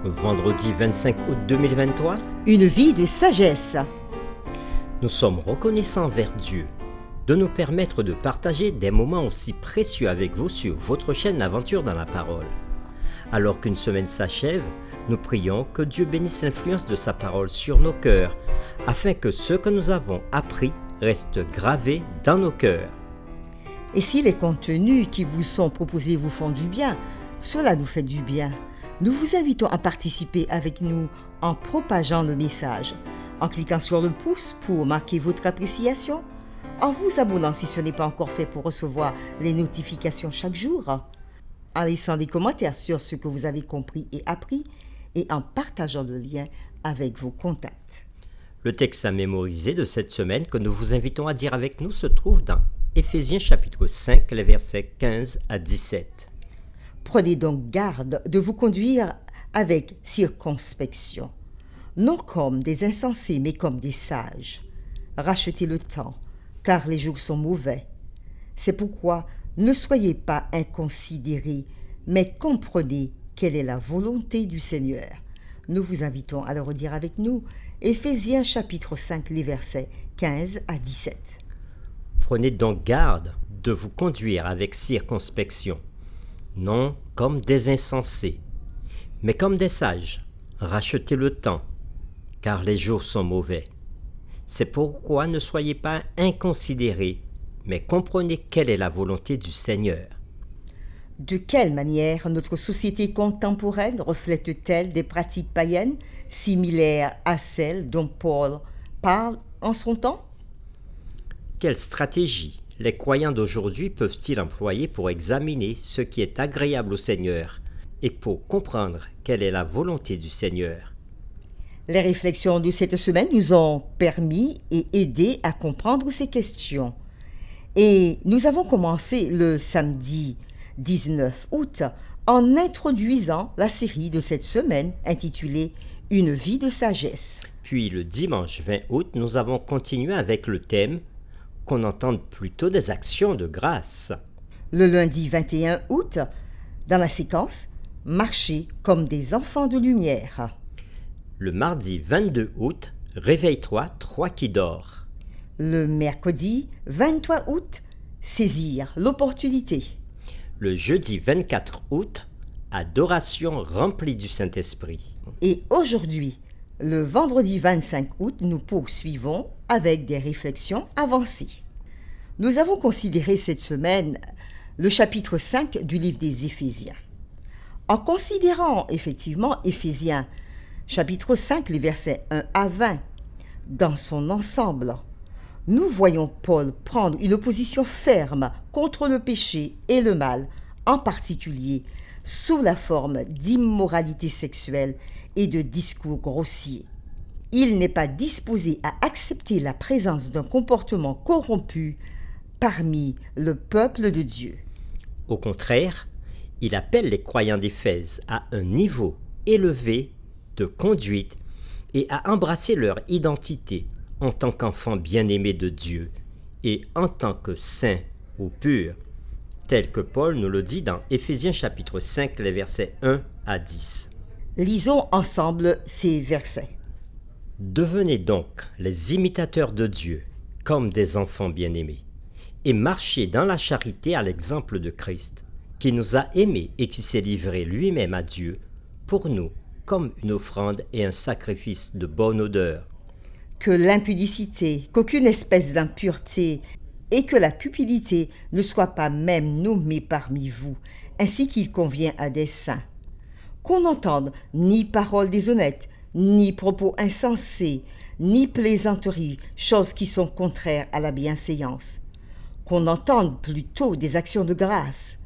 Vendredi 25 août 2023, Une vie de sagesse. nous sommes reconnaissants envers Dieu de nous permettre de partager des moments aussi précieux avec vous sur votre chaîne L'Aventure dans la Parole. Alors qu'une semaine s'achève, nous prions que Dieu bénisse l'influence de sa parole sur nos cœurs, afin que ce que nous avons appris reste gravé dans nos cœurs. Et si les contenus qui vous sont proposés vous font du bien, cela nous fait du bien. Nous vous invitons à participer avec nous en propageant le message, en cliquant sur le pouce pour marquer votre appréciation, en vous abonnant si ce n'est pas encore fait pour recevoir les notifications chaque jour, en laissant des commentaires sur ce que vous avez compris et appris et en partageant le lien avec vos contacts. Le texte à mémoriser de cette semaine que nous vous invitons à dire avec nous se trouve dans Éphésiens chapitre 5, les versets 15 à 17. Prenez donc garde de vous conduire avec circonspection, non comme des insensés, mais comme des sages. Rachetez le temps, car les jours sont mauvais. C'est pourquoi ne soyez pas inconsidérés, mais comprenez quelle est la volonté du Seigneur. Nous vous invitons à le redire avec nous, Éphésiens chapitre 5, les versets 15 à 17. Prenez donc garde de vous conduire avec circonspection, non comme des insensés, mais comme des sages. Rachetez le temps, car les jours sont mauvais. C'est pourquoi ne soyez pas inconsidérés, mais comprenez quelle est la volonté du Seigneur. De quelle manière notre société contemporaine reflète-t-elle des pratiques païennes similaires à celles dont Paul parle en son temps? Quelle stratégie les croyants d'aujourd'hui peuvent-ils employer pour examiner ce qui est agréable au Seigneur et pour comprendre quelle est la volonté du Seigneur? Les réflexions de cette semaine nous ont permis et aidé à comprendre ces questions. Et nous avons commencé le samedi 19 août en introduisant la série de cette semaine intitulée « Une vie de sagesse ». Puis le dimanche 20 août, nous avons continué avec le thème « Qu'on entende plutôt des actions de grâce ». Le lundi 21 août, dans la séquence « Marcher comme des enfants de lumière ». Le mardi 22 août, « Réveille-toi, toi qui dors ». Le mercredi 23 août, « Saisir l'opportunité ». Le jeudi 24 août, « Adoration remplie du Saint-Esprit ». Et aujourd'hui, le vendredi 25 août, nous poursuivons avec des réflexions avancées. Nous avons considéré cette semaine le chapitre 5 du livre des Éphésiens. En considérant effectivement Éphésiens, chapitre 5, les versets 1 à 20, dans son ensemble, nous voyons Paul prendre une position ferme contre le péché et le mal, en particulier sous la forme d'immoralité sexuelle et de discours grossiers. Il n'est pas disposé à accepter la présence d'un comportement corrompu parmi le peuple de Dieu. Au contraire, il appelle les croyants d'Éphèse à un niveau élevé de conduite et à embrasser leur identité en tant qu'enfants bien-aimés de Dieu et en tant que saints ou purs, tel que Paul nous le dit dans Éphésiens chapitre 5, les versets 1 à 10. Lisons ensemble ces versets. Devenez donc les imitateurs de Dieu comme des enfants bien-aimés et marchez dans la charité à l'exemple de Christ, qui nous a aimés et qui s'est livré lui-même à Dieu pour nous comme une offrande et un sacrifice de bonne odeur. Que l'impudicité, qu'aucune espèce d'impureté et que la cupidité ne soient pas même nommées parmi vous, ainsi qu'il convient à des saints. Qu'on n'entende ni paroles déshonnêtes, ni propos insensés, ni plaisanteries, choses qui sont contraires à la bienséance. Qu'on entende plutôt des actions de grâce.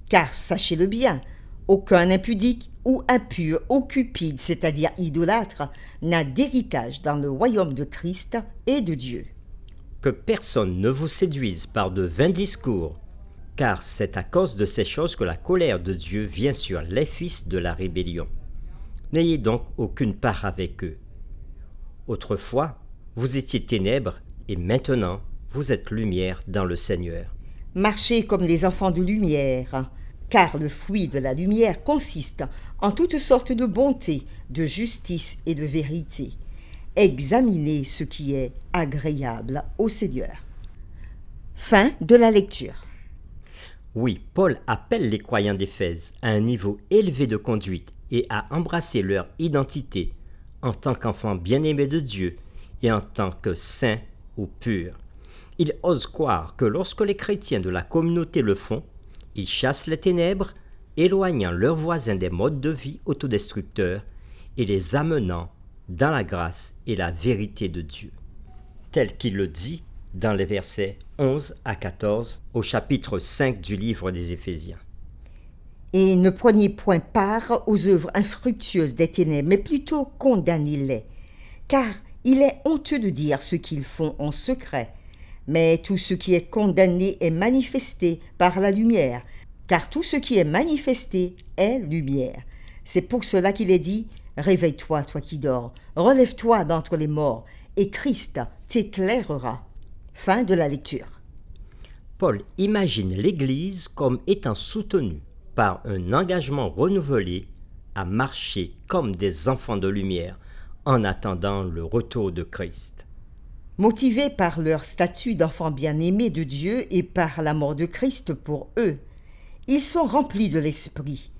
Car sachez-le bien, aucun impudique ou impur ou cupide, c'est-à-dire idolâtre, n'a d'héritage dans le royaume de Christ et de Dieu. Que personne ne vous séduise par de vains discours, car c'est à cause de ces choses que la colère de Dieu vient sur les fils de la rébellion. N'ayez donc aucune part avec eux. Autrefois, vous étiez ténèbres, et maintenant, vous êtes lumière dans le Seigneur. Marchez comme des enfants de lumière, car le fruit de la lumière consiste en toutes sortes de bonté, de justice et de vérité. Examinez ce qui est agréable au Seigneur. Fin de la lecture. Oui, Paul appelle les croyants d'Éphèse à un niveau élevé de conduite et à embrasser leur identité en tant qu'enfants bien-aimés de Dieu et en tant que saints ou purs. Il ose croire que lorsque les chrétiens de la communauté le font, ils chassent les ténèbres, éloignant leurs voisins des modes de vie autodestructeurs et les amenant dans la grâce et la vérité de Dieu. Tel qu'il le dit dans les versets 11 à 14 au chapitre 5 du livre des Éphésiens. Et ne prenez point part aux œuvres infructueuses des ténèbres, mais plutôt condamnez-les, car il est honteux de dire ce qu'ils font en secret. Mais tout ce qui est condamné est manifesté par la lumière, car tout ce qui est manifesté est lumière. C'est pour cela qu'il est dit « Réveille-toi, toi qui dors, relève-toi d'entre les morts, et Christ t'éclairera. » Fin de la lecture. Paul imagine l'Église comme étant soutenue par un engagement renouvelé à marcher comme des enfants de lumière en attendant le retour de Christ. Motivés par leur statut d'enfants bien-aimés de Dieu et par la mort de Christ pour eux, ils sont remplis de l'esprit,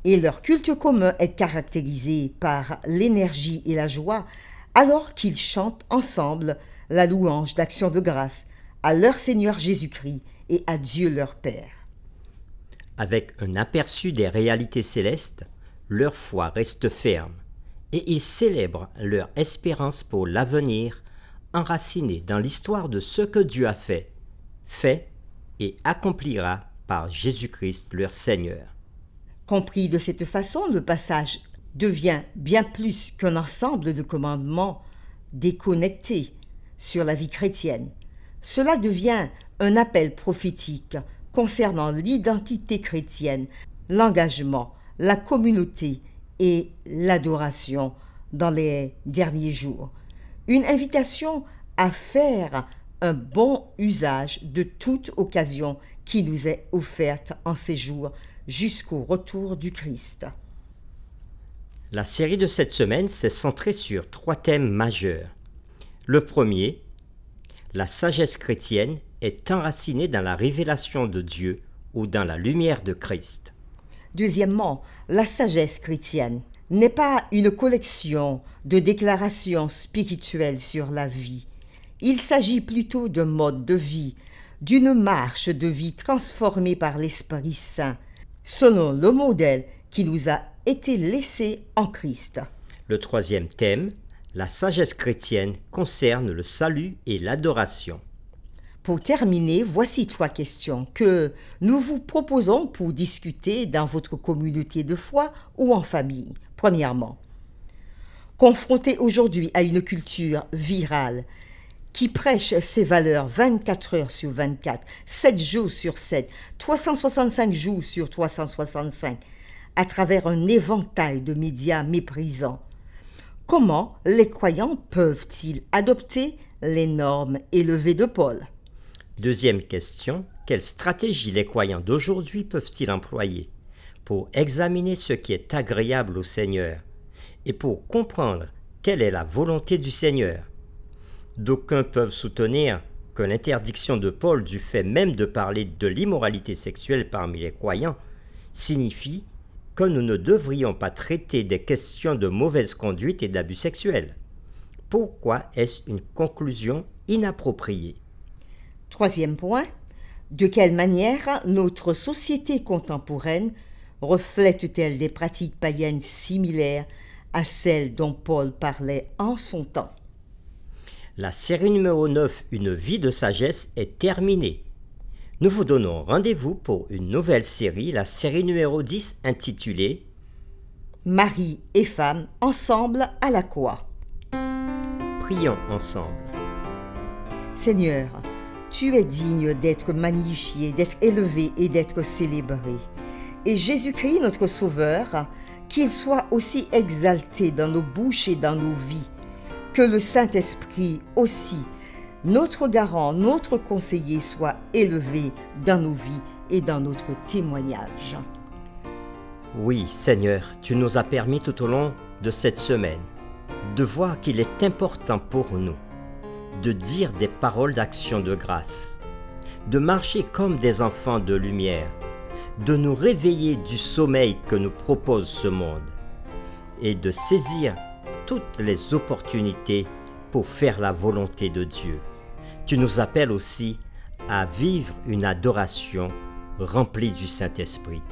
et leur culte commun est caractérisé par l'énergie et la joie alors qu'ils chantent ensemble la louange d'action de grâce à leur Seigneur Jésus-Christ et à Dieu leur Père. Avec un aperçu des réalités célestes, leur foi reste ferme et ils célèbrent leur espérance pour l'avenir, enracinée dans l'histoire de ce que Dieu a fait et accomplira par Jésus-Christ leur Seigneur. Compris de cette façon, le passage devient bien plus qu'un ensemble de commandements déconnectés sur la vie chrétienne. Cela devient un appel prophétique concernant l'identité chrétienne, l'engagement, la communauté et l'adoration dans les derniers jours. Une invitation à faire un bon usage de toute occasion qui nous est offerte en ces jours jusqu'au retour du Christ. La série de cette semaine s'est centrée sur 3 thèmes majeurs. Le premier, la sagesse chrétienne est enracinée dans la révélation de Dieu ou dans la lumière de Christ. Deuxièmement, la sagesse chrétienne n'est pas une collection de déclarations spirituelles sur la vie. Il s'agit plutôt d'un mode de vie, d'une marche de vie transformée par l'Esprit Saint, selon le modèle qui nous a été laissé en Christ. Le troisième thème, la sagesse chrétienne, concerne le salut et l'adoration. Pour terminer, voici 3 questions que nous vous proposons pour discuter dans votre communauté de foi ou en famille. Premièrement, confronté aujourd'hui à une culture virale qui prêche ses valeurs 24 heures sur 24, 7 jours sur 7, 365 jours sur 365, à travers un éventail de médias méprisants, comment les croyants peuvent-ils adopter les normes élevées de Paul ? Deuxième question, quelle stratégie les croyants d'aujourd'hui peuvent-ils employer pour examiner ce qui est agréable au Seigneur et pour comprendre quelle est la volonté du Seigneur? D'aucuns peuvent soutenir que l'interdiction de Paul du fait même de parler de l'immoralité sexuelle parmi les croyants signifie que nous ne devrions pas traiter des questions de mauvaise conduite et d'abus sexuels. Pourquoi est-ce une conclusion inappropriée? Troisième point, de quelle manière notre société contemporaine reflète-t-elle des pratiques païennes similaires à celles dont Paul parlait en son temps? La série numéro 9, Une vie de sagesse, est terminée. Nous vous donnons rendez-vous pour une nouvelle série, la série numéro 10, intitulée Mari et femme ensemble à la croix. Prions ensemble. Seigneur, tu es digne d'être magnifié, d'être élevé et d'être célébré. Et Jésus-Christ, notre Sauveur, qu'il soit aussi exalté dans nos bouches et dans nos vies, que le Saint-Esprit aussi, notre garant, notre conseiller, soit élevé dans nos vies et dans notre témoignage. Oui, Seigneur, tu nous as permis tout au long de cette semaine de voir qu'il est important pour nous de dire des paroles d'action de grâce, de marcher comme des enfants de lumière, de nous réveiller du sommeil que nous propose ce monde et de saisir toutes les opportunités pour faire la volonté de Dieu. Tu nous appelles aussi à vivre une adoration remplie du Saint-Esprit.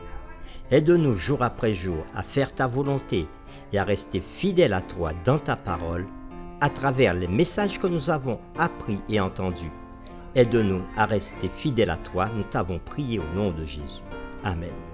Aide-nous jour après jour à faire ta volonté et à rester fidèles à toi dans ta parole à travers les messages que nous avons appris et entendus. Aide-nous à rester fidèles à toi, nous t'avons prié au nom de Jésus. Amen.